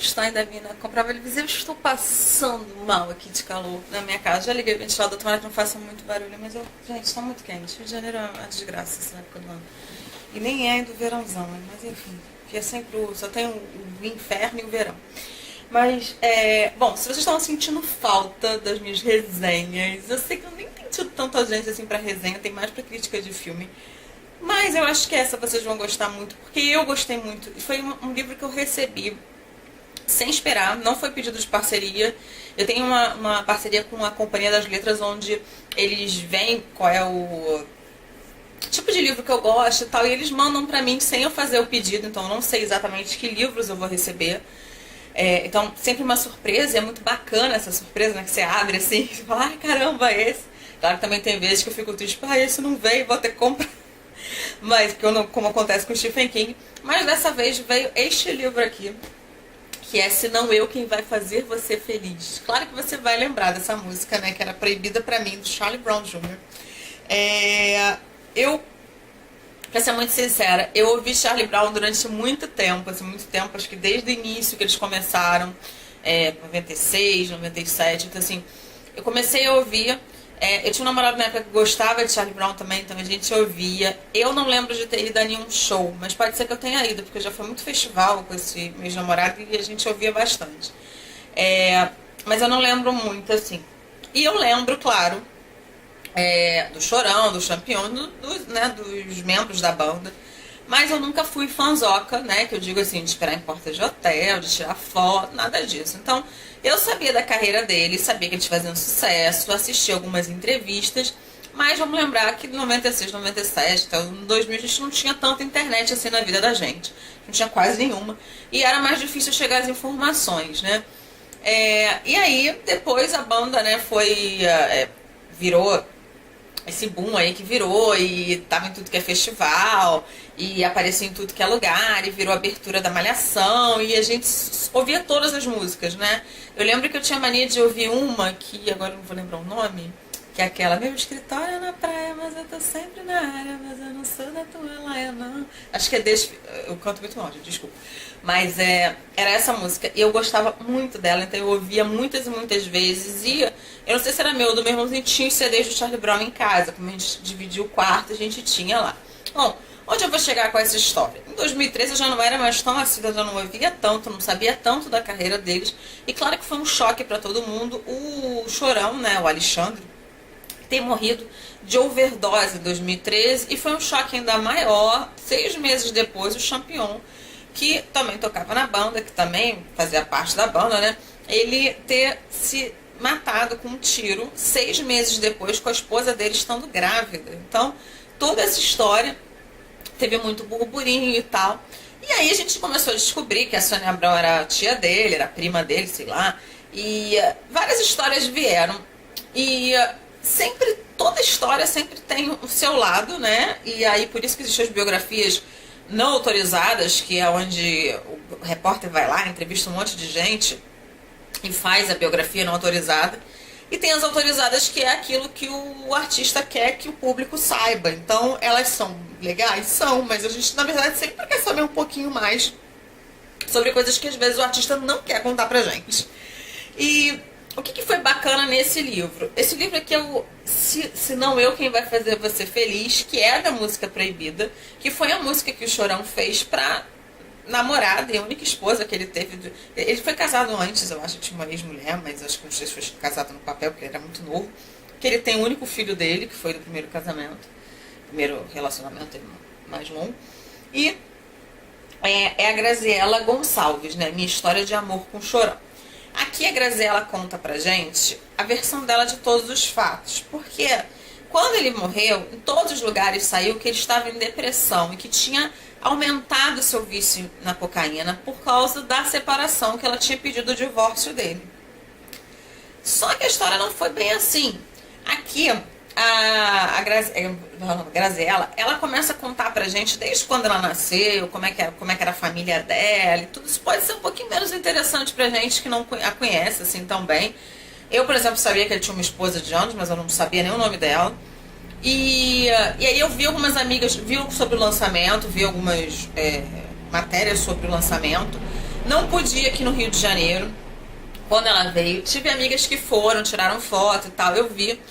está ainda vindo a comprar. Ele dizia, eu estou passando mal aqui de calor na minha casa. Já liguei o ventilador, tomara que não faça muito barulho, mas gente, está muito quente. Rio de Janeiro é uma desgraça essa época do ano. E nem é do verãozão, né? Mas enfim, que é sempre só tem o inferno e o verão. Mas, bom, se vocês estão sentindo falta das minhas resenhas, eu sei que eu nem tenho tido tanta gente assim pra resenha, tem mais pra crítica de filme. Mas eu acho que essa vocês vão gostar muito, porque eu gostei muito. E foi um livro que eu recebi sem esperar, não foi pedido de parceria. Eu tenho uma parceria com a Companhia das Letras, onde eles veem qual é o tipo de livro que eu gosto e tal, e eles mandam pra mim sem eu fazer o pedido, então eu não sei exatamente que livros eu vou receber. Então, sempre uma surpresa, e é muito bacana essa surpresa, né? Que você abre assim, e você fala, ai caramba, esse. Claro que também tem vezes que eu fico triste, esse não veio, vou ter que comprar. Mas, como acontece com o Stephen King. Mas dessa vez veio este livro aqui, que é Se Não Eu Quem Vai Fazer Você Feliz. Claro que você vai lembrar dessa música, né? Que era proibida pra mim, do Charlie Brown Jr. Pra ser muito sincera, eu ouvi Charlie Brown durante muito tempo, acho que desde o início que eles começaram, 96, 97, então assim, eu comecei a ouvir, eu tinha um namorado na época que gostava de Charlie Brown também, então a gente ouvia. Eu não lembro de ter ido a nenhum show, mas pode ser que eu tenha ido, porque eu já fui muito festival com esse meu namorado e a gente ouvia bastante. Mas eu não lembro muito, assim. E eu lembro, claro, do Chorão, do Champion, né, dos membros da banda. Mas eu nunca fui fanzoca, né? Que eu digo assim, de esperar em porta de hotel, de tirar foto, nada disso. Então, eu sabia da carreira dele, sabia que eles faziam sucesso, assisti algumas entrevistas, mas vamos lembrar que em 96, 97, então em 2000 a gente não tinha tanta internet assim na vida da gente. Não tinha quase nenhuma. E era mais difícil chegar às informações, né? E aí, depois a banda, né, virou esse boom aí que virou, e tava em tudo que é festival, e aparecia em tudo que é lugar, e virou abertura da Malhação, e a gente ouvia todas as músicas, né? Eu lembro que eu tinha mania de ouvir uma, que agora eu não vou lembrar o nome, que é aquela, meu escritório é na praia, mas eu tô sempre na área, mas eu não sou da tua laia, não. Acho que eu canto muito mal, gente, desculpa. Mas era essa música, e eu gostava muito dela, então eu ouvia muitas e muitas vezes, e eu não sei se era meu ou do meu irmãozinho, tinha os CDs do Charlie Brown em casa, como a gente dividia o quarto, a gente tinha lá. Bom, onde eu vou chegar com essa história? Em 2013 eu já não era mais tão assídua, eu já não ouvia tanto, não sabia tanto da carreira deles, e claro que foi um choque pra todo mundo. O Chorão, né, o Alexandre, ter morrido de overdose em 2013, e foi um choque ainda maior, 6 meses depois, o Champion, que também tocava na banda, que também fazia parte da banda, né, ele ter se matado com um tiro 6 meses depois, com a esposa dele estando grávida. Então, toda essa história teve muito burburinho e tal. E aí a gente começou a descobrir que a Sônia Abrão era a tia dele, era a prima dele, sei lá, e várias histórias vieram. E sempre, toda história sempre tem o seu lado, né? E aí por isso que existem as biografias não autorizadas, que é onde o repórter vai lá, entrevista um monte de gente e faz a biografia não autorizada. E tem as autorizadas, que é aquilo que o artista quer que o público saiba. Então, elas são legais? São, mas a gente, na verdade, sempre quer saber um pouquinho mais sobre coisas que às vezes o artista não quer contar pra gente. E o que foi bacana nesse livro? Esse livro aqui é o Se Não Eu Quem Vai Fazer Você Feliz, que é da música Proibida, que foi a música que o Chorão fez pra namorada e a única esposa que ele teve. Ele foi casado antes, eu acho, tinha uma ex-mulher, mas acho que não sei se foi casado no papel, porque ele era muito novo. Que ele tem o único filho dele, que foi do primeiro casamento, primeiro relacionamento mais longo. E é a Graziela Gonçalves, né? Minha História de Amor com Chorão. Aqui a Graziela conta pra gente a versão dela de todos os fatos, porque quando ele morreu, em todos os lugares saiu que ele estava em depressão e que tinha aumentado seu vício na cocaína por causa da separação, que ela tinha pedido o divórcio dele. Só que a história não foi bem assim. Aqui, a Graziella, ela começa a contar pra gente desde quando ela nasceu, como é que era a família dela e tudo. Isso pode ser um pouquinho menos interessante pra gente que não a conhece assim tão bem. Eu, por exemplo, sabia que ele tinha uma esposa de anos, mas eu não sabia nem o nome dela. E aí eu vi algumas amigas, vi sobre o lançamento, vi algumas matérias sobre o lançamento. Não pude ir aqui no Rio de Janeiro quando ela veio. Tive amigas que foram, tiraram foto e tal, eu vi.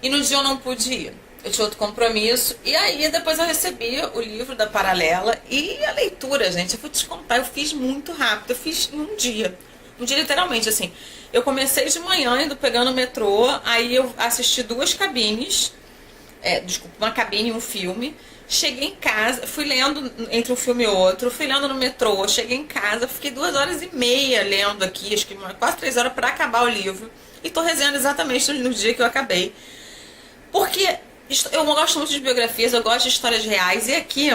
E no dia eu não pude ir. Eu tinha outro compromisso. E aí depois eu recebi o livro da Paralela. E a leitura, gente, eu vou te contar, eu fiz muito rápido. Eu fiz em um dia. Um dia literalmente, assim. Eu comecei de manhã indo pegando o metrô. Aí eu assisti 2 cabines. Desculpa, uma cabine e um filme. Cheguei em casa, fui lendo entre um filme e outro, fui lendo no metrô, cheguei em casa, fiquei 2h30 lendo aqui, acho que quase 3 horas para acabar o livro. E tô resenhando exatamente no dia que eu acabei. Porque eu gosto muito de biografias, eu gosto de histórias reais, e aqui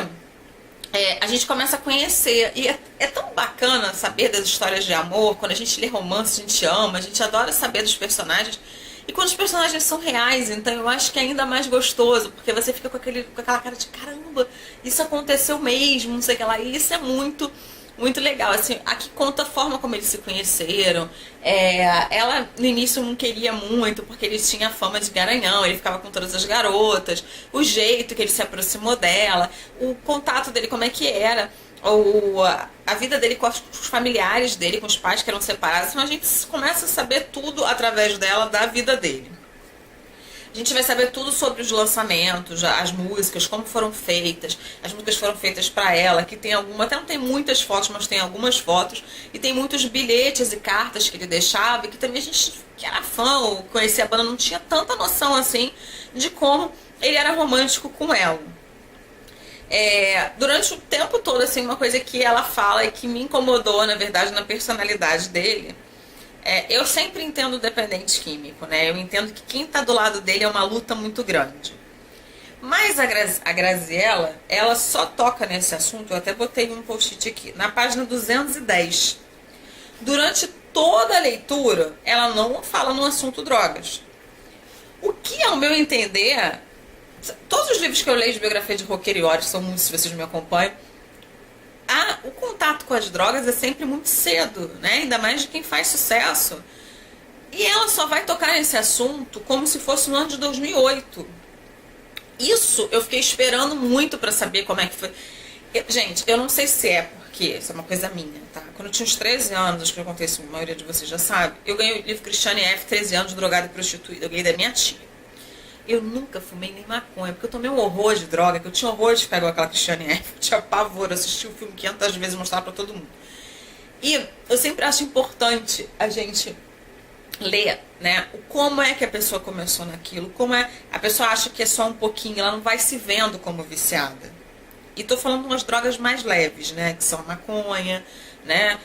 a gente começa a conhecer. E é tão bacana saber das histórias de amor, quando a gente lê romance, a gente ama, a gente adora saber dos personagens. E quando os personagens são reais, então eu acho que é ainda mais gostoso, porque você fica com aquela cara de caramba, isso aconteceu mesmo, não sei o que lá. E isso é muito, muito legal. Assim, aqui conta a forma como eles se conheceram. Ela no início não queria muito, porque ele tinha fama de garanhão, ele ficava com todas as garotas, o jeito que ele se aproximou dela, o contato dele, como é que era. A vida dele com os familiares dele, com os pais que eram separados. Então a gente começa a saber tudo através dela, da vida dele. A gente vai saber tudo sobre os lançamentos, as músicas, como foram feitas. As músicas foram feitas para ela, que tem até não tem muitas fotos, mas tem algumas fotos. E tem muitos bilhetes e cartas que ele deixava, e que também a gente que era fã ou conhecia a banda não tinha tanta noção assim de como ele era romântico com ela. Durante o tempo todo, assim, uma coisa que ela fala e que me incomodou, na verdade, na personalidade dele, eu sempre entendo o dependente químico, né? Eu entendo que quem tá do lado dele é uma luta muito grande. Mas a Graziella, ela só toca nesse assunto, eu até botei um post-it aqui, na página 210. Durante toda a leitura, ela não fala no assunto drogas. O que, ao meu entender... Todos os livros que eu leio de biografia de roqueiro e óleo, são muitos, se vocês me acompanham, o contato com as drogas é sempre muito cedo, né? Ainda mais de quem faz sucesso. E ela só vai tocar nesse assunto como se fosse no ano de 2008. Isso eu fiquei esperando muito pra saber como é que foi. Gente, eu não sei se porque isso é uma coisa minha, tá? Quando eu tinha uns 13 anos, acho que acontece, a maioria de vocês já sabe, eu ganhei o livro Cristiane F., 13 anos, drogada e prostituída. Eu ganhei da minha tia. Eu nunca fumei nem maconha, porque eu tomei um horror de droga, que eu tinha horror de ficar com aquela Cristiane F. Eu tinha pavor, eu assisti o filme 500 vezes e mostrava pra todo mundo. E eu sempre acho importante a gente ler, né? Como é que a pessoa começou naquilo, a pessoa acha que é só um pouquinho, ela não vai se vendo como viciada. E tô falando de umas drogas mais leves, né? Que são a maconha, né?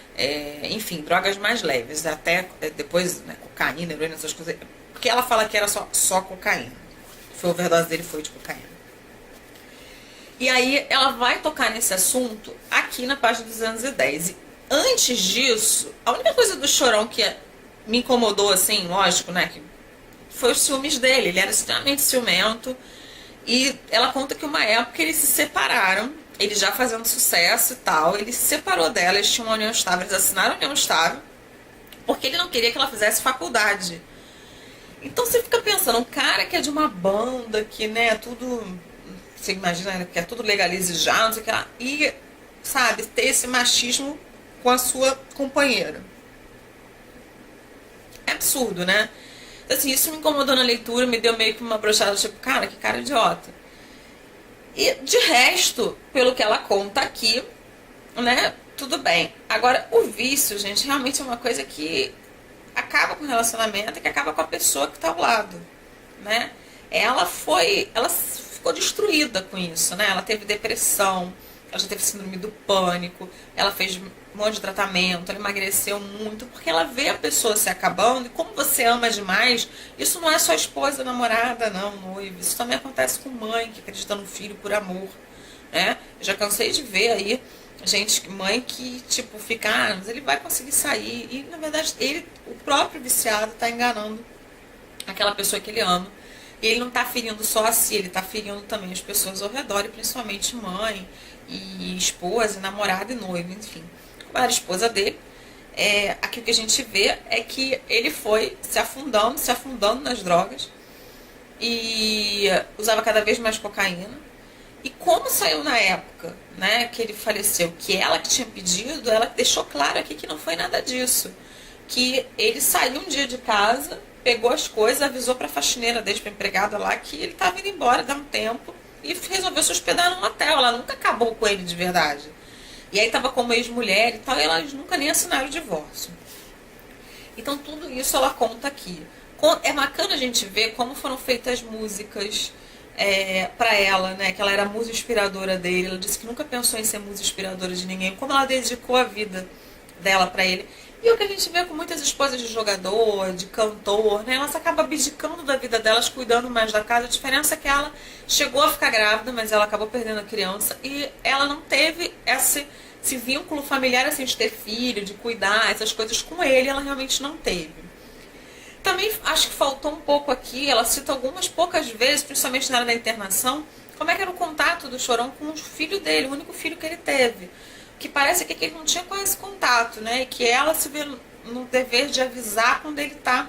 Enfim, drogas mais leves, até depois, né? Cocaína, heroína, essas coisas. Porque ela fala que era só cocaína. A overdose dele foi de cocaína. E aí ela vai tocar nesse assunto aqui na página 210. E antes disso, a única coisa do Chorão que me incomodou, assim, lógico, né? Que foi os ciúmes dele. Ele era extremamente ciumento. E ela conta que uma época eles se separaram. Ele já fazendo sucesso e tal. Ele se separou dela, eles tinham uma união estável. Eles assinaram a união estável. Porque ele não queria que ela fizesse faculdade. Então você fica pensando, um cara que é de uma banda, que, né, tudo, você imagina, que é tudo legalize já, não sei o que lá, e, sabe, ter esse machismo com a sua companheira. É absurdo, né? Então, assim, isso me incomodou na leitura, me deu meio que uma brochada, tipo, cara, que cara idiota. E, de resto, pelo que ela conta aqui, né, tudo bem. Agora, o vício, gente, realmente é uma coisa que acaba com o relacionamento e que acaba com a pessoa que está ao lado, né? Ela ficou destruída com isso, né? Ela teve depressão, ela já teve síndrome do pânico, ela fez um monte de tratamento, ela emagreceu muito, porque ela vê a pessoa se acabando, e como você ama demais, isso não é só esposa, namorada, não, noiva, isso também acontece com mãe que acredita no filho por amor, né? Eu já cansei de ver aí mãe que, tipo, fica, mas ele vai conseguir sair. E, na verdade, o próprio viciado tá enganando aquela pessoa que ele ama. E ele não tá ferindo só a si, ele tá ferindo também as pessoas ao redor, e principalmente mãe, e esposa, e namorada e noiva, enfim. Como era a esposa dele, aqui o que a gente vê é que ele foi se afundando nas drogas, e usava cada vez mais cocaína. E como saiu na época, né, que ele faleceu, que ela que tinha pedido, ela deixou claro aqui que não foi nada disso. Que ele saiu um dia de casa, pegou as coisas, avisou pra faxineira dele, pra empregada lá, que ele tava indo embora, dar um tempo, e resolveu se hospedar num hotel. Ela nunca acabou com ele de verdade. E aí tava como ex-mulher e tal, e elas nunca nem assinaram o divórcio. Então tudo isso ela conta aqui. É bacana a gente ver como foram feitas músicas para ela, né? Que ela era a musa inspiradora dele. Ela disse que nunca pensou em ser musa inspiradora de ninguém. Como ela dedicou a vida dela para ele. E o que a gente vê com muitas esposas de jogador, de cantor, né? Elas acabam abdicando da vida delas, cuidando mais da casa. A diferença é que ela chegou a ficar grávida, mas ela acabou perdendo a criança. E ela não teve esse vínculo familiar, assim, de ter filho, de cuidar, essas coisas com ele, ela realmente não teve. Também acho que faltou um pouco aqui, ela cita algumas poucas vezes, principalmente na área da internação, como é que era o contato do Chorão com o filho dele, o único filho que ele teve. Que parece que ele não tinha quase contato, né? E que ela se vê no dever de avisar quando ele tá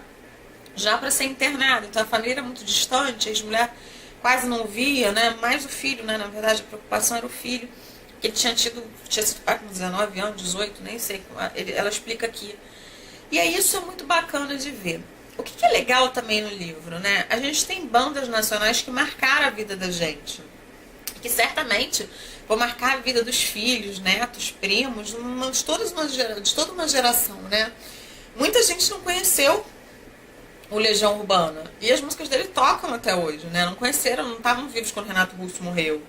já para ser internado. Então a família era muito distante, a ex-mulher quase não via, né? Mais o filho, né? Na verdade a preocupação era o filho. Que ele tinha sido pai com 19 anos, 18, nem sei. Ela explica aqui. E aí isso é muito bacana de ver. O que é legal também no livro, né? A gente tem bandas nacionais que marcaram a vida da gente. Que certamente vão marcar a vida dos filhos, netos, primos, de toda uma geração, né? Muita gente não conheceu o Legião Urbana. E as músicas dele tocam até hoje, né? Não conheceram, não estavam vivos quando Renato Russo morreu.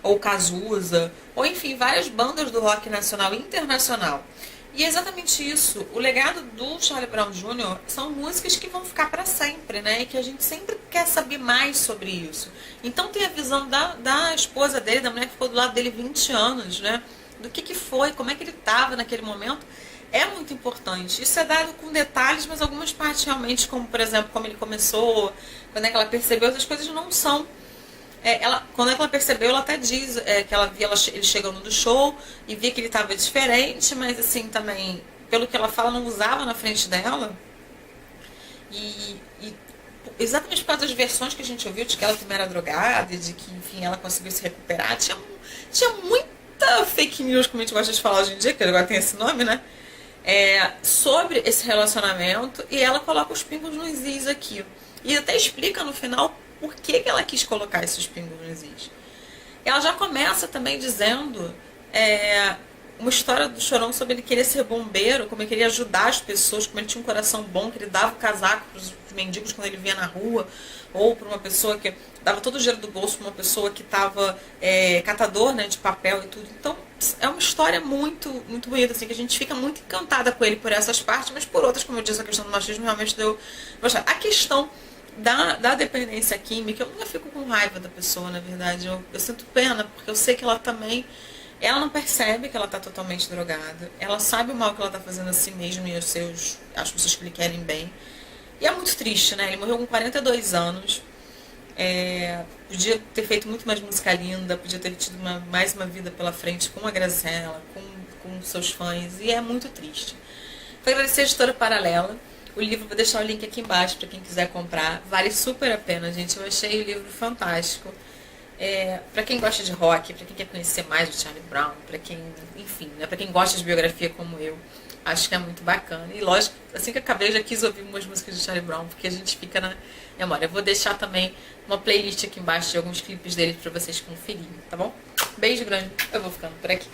Ou Cazuza, ou enfim, várias bandas do rock nacional e internacional. E é exatamente isso. O legado do Charlie Brown Jr. são músicas que vão ficar para sempre, né? E que a gente sempre quer saber mais sobre isso. Então tem a visão da esposa dele, da mulher que ficou do lado dele 20 anos, né? Do que foi, como é que ele estava naquele momento. É muito importante. Isso é dado com detalhes, mas algumas partes realmente, como por exemplo, como ele começou, quando é que ela percebeu, as coisas não são. Quando ela percebeu, ela até diz que ela via ele chegando do show e via que ele estava diferente, mas assim também, pelo que ela fala, não usava na frente dela. E exatamente por causa das versões que a gente ouviu de que ela também era drogada e de que, enfim, ela conseguiu se recuperar. Tinha muita fake news, como a gente gosta de falar hoje em dia, que agora tem esse nome, né? Sobre esse relacionamento, e ela coloca os pingos nos is aqui. E até explica no final por que ela quis colocar esses pingos nos is. Ela já começa também dizendo uma história do Chorão sobre ele querer ser bombeiro, como ele queria ajudar as pessoas, como ele tinha um coração bom, que ele dava o casaco para os mendigos quando ele via na rua, ou para uma pessoa que dava todo o dinheiro do bolso para uma pessoa que estava catador, né, de papel e tudo. Então é uma história muito, muito bonita, assim, que a gente fica muito encantada com ele por essas partes, mas por outras, como eu disse, a questão do machismo realmente deu. A questão da dependência química, eu nunca fico com raiva da pessoa, na verdade. Eu sinto pena, porque eu sei que ela também. Ela não percebe que ela está totalmente drogada. Ela sabe o mal que ela está fazendo a si mesma e as pessoas que lhe querem bem. E é muito triste, né? Ele morreu com 42 anos. Podia ter feito muito mais música linda, podia ter tido mais uma vida pela frente com a Graziella, com seus fãs. E é muito triste. Vou agradecer a Editora Paralela. O livro, vou deixar o link aqui embaixo para quem quiser comprar. Vale super a pena, gente. Eu achei o livro fantástico. Para quem gosta de rock, para quem quer conhecer mais o Charlie Brown, para quem, enfim, né, para quem gosta de biografia como eu, acho que é muito bacana. E lógico, assim que eu acabei, eu já quis ouvir umas músicas de Charlie Brown, porque a gente fica na memória. Eu vou deixar também uma playlist aqui embaixo de alguns clipes dele para vocês conferirem, tá bom? Beijo grande, eu vou ficando por aqui.